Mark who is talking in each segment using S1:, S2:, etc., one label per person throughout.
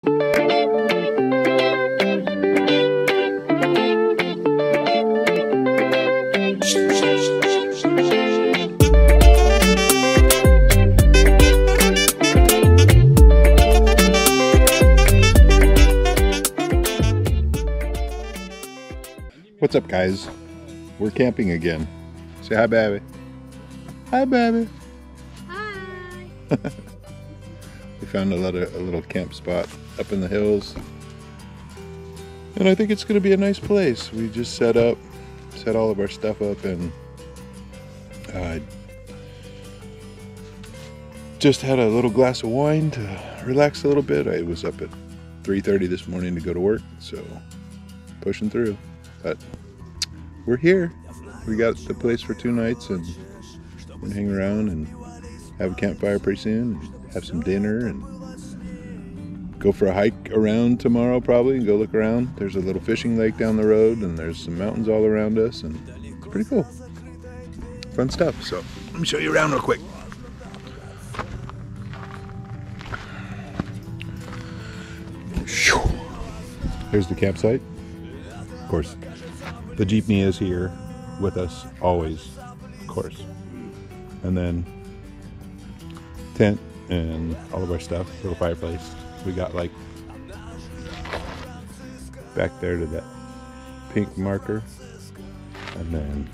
S1: What's up, guys? We're camping again. Say hi, baby. Hi, baby.
S2: Hi.
S1: We found a little camp spot up in the hills, and I think it's going to be a nice place. We just set all of our stuff up, and just had a little glass of wine to relax a little bit. I was up at 3:30 this morning to go to work, so pushing through. But we're here. We got the place for 2 nights, and we're gonna hang around and have a campfire pretty soon, and have some dinner, and go for a hike around tomorrow probably, and go look around. There's a little fishing lake down the road, and there's some mountains all around us, and it's pretty cool. Fun stuff. So let me show you around real quick. Here's the campsite. Of course, the jeepney is here with us always, of course. And then tent and all of our stuff, little fireplace. We got like back there to that pink marker, and then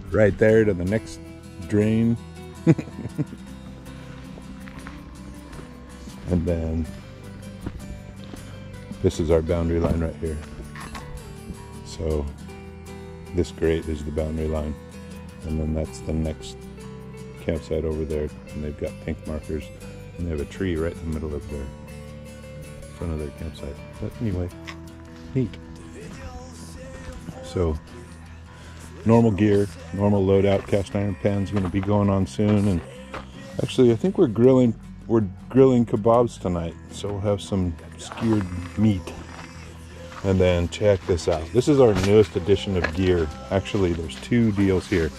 S1: right there to the next drain. And then this is our boundary line right here. So this grate is the boundary line, and then that's the next campsite over there, and they've got pink markers, and they have a tree right in the middle of their front of their campsite. But anyway, neat. So normal gear, normal loadout. Cast iron pan's going to be going on soon, and actually I think we're grilling kebabs tonight, so we'll have some skewered meat. And then check this out. This is our newest edition of gear. Actually, there's 2 deals here.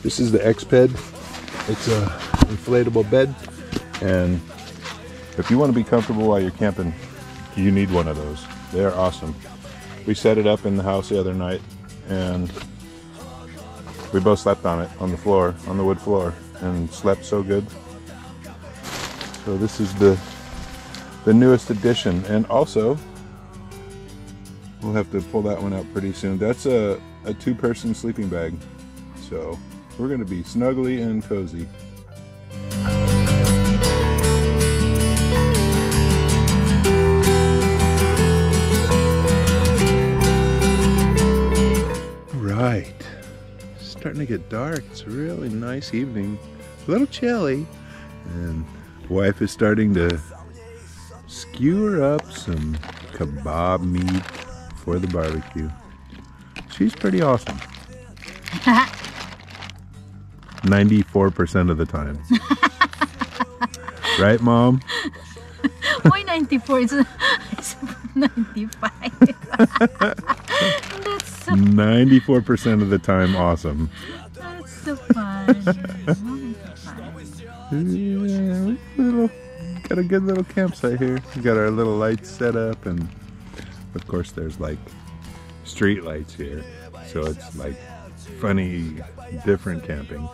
S1: This is the X-Bed. It's a inflatable bed, and if you want to be comfortable while you're camping, you need one of those. They're awesome. We set it up in the house the other night, and we both slept on it, on the floor, on the wood floor, and slept so good. So this is the newest edition, and also we'll have to pull that one out pretty soon. That's a 2-person sleeping bag, so we're going to be snuggly and cozy. Right, starting to get dark. It's a really nice evening, a little chilly, and wife is starting to skewer up some kebab meat for the barbecue. She's pretty awesome. 94% of the time. Right, Mom?
S2: Why 94? It's 95. That's so
S1: 94% of the time awesome.
S2: That's so fun.
S1: Yeah, got a good little campsite here. We got our little lights set up, and of course there's like street lights here, so it's like funny, different camping.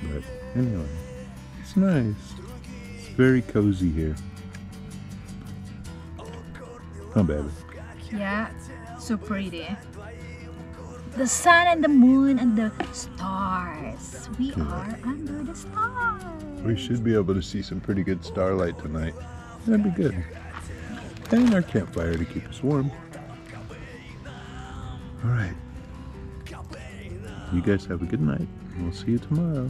S1: But anyway, it's nice. It's very cozy here. Huh, baby?
S2: Yeah, so pretty. The sun and the moon and the stars. We are under the stars.
S1: We should be able to see some pretty good starlight tonight. That'd be good. And our campfire to keep us warm. All right. You guys have a good night. We'll see you tomorrow.